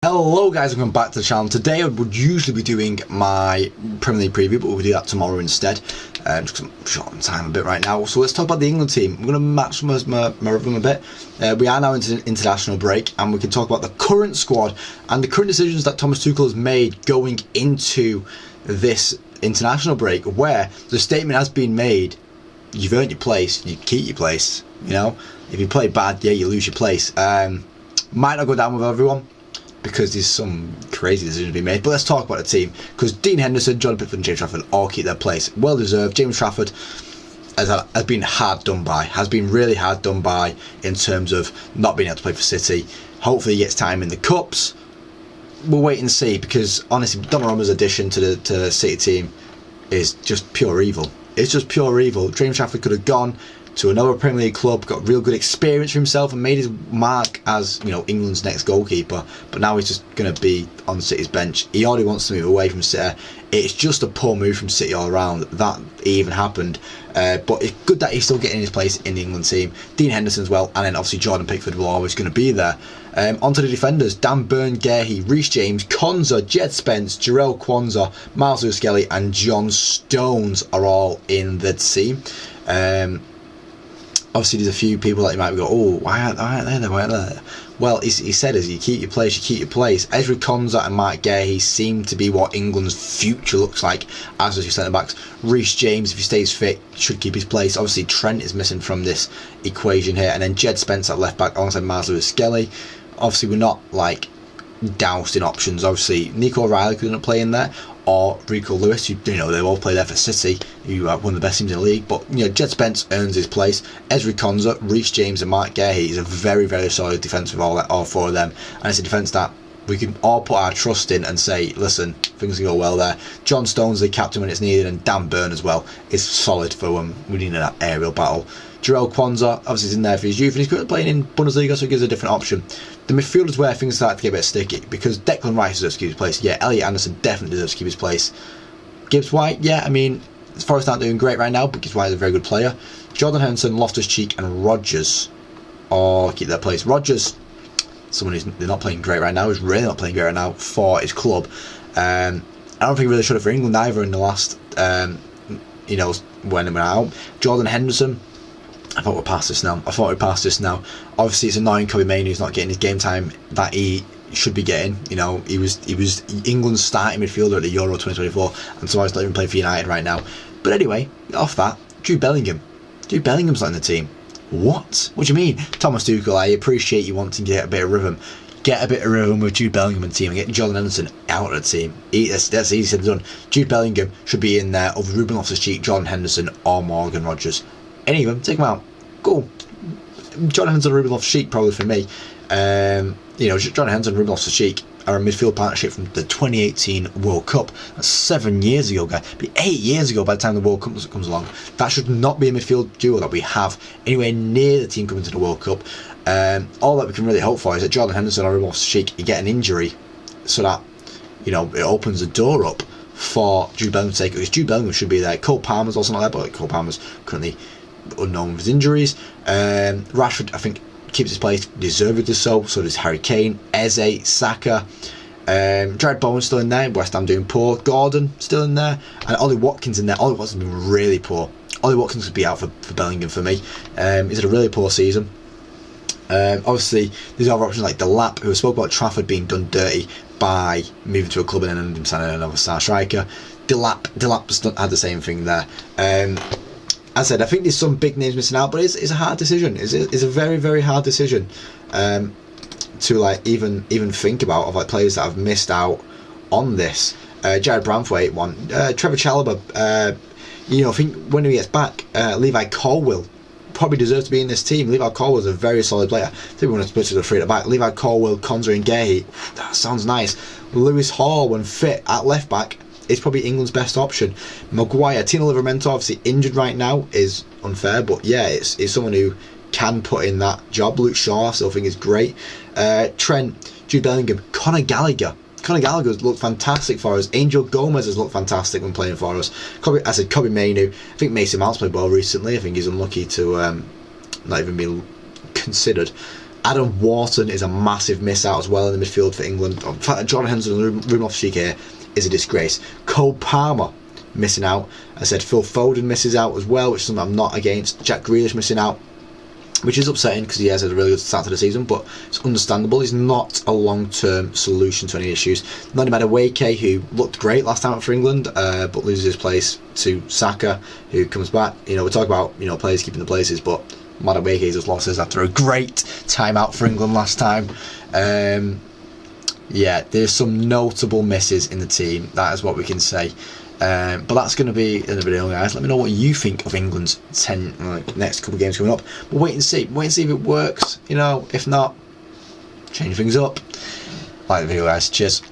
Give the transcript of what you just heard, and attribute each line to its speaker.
Speaker 1: Hello guys, welcome back to the channel. Today I would usually be doing my Premier League preview, but we'll do that tomorrow instead. Just 'cause I'm short on time a bit right now. So let's talk about the England team. I'm going to match my rhythm a bit. We are now into international break, and we can talk about the current squad and the current decisions that Thomas Tuchel has made going into this international break, where the statement has been made: you've earned your place, you keep your place. You know, if you play bad, yeah, you lose your place. Might not go down with everyone, because there's some crazy decisions being made. But let's talk about the team, because Dean Henderson, Jordan Pickford and James Trafford all keep their place. Well deserved. James Trafford has been hard done by, has been really hard done by in terms of not being able to play for City. Hopefully he gets time in the Cups. We'll wait and see, because honestly Donnarumma's addition to the City team is just pure evil. It's just pure evil. James Trafford could have gone to another Premier League club, got real good experience for himself and made his mark as, you know, England's next goalkeeper, but now he's just going to be on City's bench. He already wants to move away from City. It's just a poor move from City all around that even happened, but it's good that he's still getting his place in the England team. Dean Henderson as well, and then obviously Jordan Pickford will always going to be there. Onto the defenders: Dan Burn, Guéhi, Reece James, Konsa, Jed Spence, Jarell Quansah, Miles Lewis-Skelly and John Stones are all in the team. Obviously there's a few people that you might go, oh, why aren't they there, why aren't they there? Well, he said, as you keep your place, you keep your place. Ezri Konsa and Mark Guéhi seem to be what England's future looks like as your centre-backs. Reece James, if he stays fit, should keep his place. Obviously Trent is missing from this equation here, and then Jed Spence at left-back alongside Miles Lewis-Skelly. Obviously we're not like doused in options. Obviously Nico O'Reilly couldn't play in there, or Rico Lewis, who, you know, they all play there for City, who are one of the best teams in the league. But, you know, Jed Spence earns his place. Ezri Konsa, Reece James and Mark Guéhi is a very, very solid defence with all four of them, and it's a defence that we can all put our trust in and say, listen, things will go well there. John Stones, the captain when it's needed, and Dan Burn as well is solid for when we need that aerial battle. Jarell Quansah obviously is in there for his youth, and he's currently playing in Bundesliga, so it gives a different option. The midfield is where things start to get a bit sticky, because Declan Rice deserves to keep his place. Yeah, Elliot Anderson definitely deserves to keep his place. Gibbs White, yeah, I mean, Forest aren't doing great right now, but Gibbs White is a very good player. Jordan Henderson, Loftus-Cheek and Rodgers all keep their place. Rodgers, someone who's not playing great right now, is really not playing great right now for his club. I don't think he really should have for England either in the last, you know, when he went out. Jordan Henderson, I thought we'd pass this now. Obviously, it's annoying Kobbie Mainoo who's not getting his game time that he should be getting. You know, he was England's starting midfielder at the Euro 2024, and so he's not even playing for United right now. But anyway, off that, Jude Bellingham. Jude Bellingham's not in the team. What? What do you mean? Thomas Tuchel, I appreciate you wanting to get a bit of rhythm. Get a bit of rhythm with Jude Bellingham in the team and get Jordan Henderson out of the team. That's easy said and done. Jude Bellingham should be in there over Ruben Loftus-Cheek, Jordan Henderson or Morgan Rodgers. Any of them, take them out. Cool. Jordan Henderson and Ruben Loftus-Cheek probably for me. You know, Jordan Henderson and Ruben Loftus-Cheek are a midfield partnership from the 2018 World Cup. That's 7 years ago, guys. It'll be 8 years ago by the time the World Cup comes along. That should not be a midfield duo that we have anywhere near the team coming to the World Cup. All that we can really hope for is that Jordan Henderson or Ruben Loftus-Cheek get an injury, so that, you know, it opens the door up for Jude Bellingham to take it, because Jude Bellingham should be there. Cole Palmer's also not there, but Cole Palmer's currently unknown with his injuries. Rashford, I think, keeps his place, deservedly so. So does Harry Kane, Eze, Saka. Jared Bowen's still in there. West Ham doing poor. Gordon still in there, and Ollie Watkins in there. Ollie Watkins has been really poor. Ollie Watkins could be out for Bellingham for me. He's had a really poor season. Obviously, there's other options like Delap, who spoke about Trafford being done dirty by moving to a club and then ending up signing another star striker. Delap's had the same thing there. As I said, I think there's some big names missing out, but it's a hard decision. It's a very, very hard decision to like even think about, of like players that have missed out on this. Jared Branthwaite one, Trevor Chalobah. You know, I think when he gets back, Levi Colwill probably deserves to be in this team. Levi Colwill is a very solid player. I think we want to split to the three at the back. Levi Colwill, Konsa and Guéhi. That sounds nice. Lewis Hall, when fit at left back, is probably England's best option. Maguire, Tino Livramento, obviously injured right now, is unfair, but yeah, it's someone who can put in that job. Luke Shaw, I still think is great. Trent, Jude Bellingham, Conor Gallagher. Conor Gallagher has looked fantastic for us. Angel Gomez has looked fantastic when playing for us. Kobbie Mainoo. I think Mason Mount's played well recently. I think he's unlucky to not even be considered. Adam Wharton is a massive miss out as well in the midfield for England. In fact, Jordan Henderson and Ruben Loftus-Cheek here is a disgrace. Cole Palmer missing out. I said Phil Foden misses out as well, which is something I'm not against. Jack Grealish missing out, which is upsetting because he has had a really good start to the season, but it's understandable. He's not a long-term solution to any issues. Noni Madueke, who looked great last time for England, but loses his place to Saka, who comes back. You know, we talk about, you know, players keeping the places, but Madueke just lost his after a great time out for England last time. Yeah, there's some notable misses in the team. That is what we can say. But that's going to be in the video, guys. Let me know what you think of England's next couple of games coming up. But wait and see. Wait and see if it works. You know, if not, change things up. Like the video, guys. Cheers.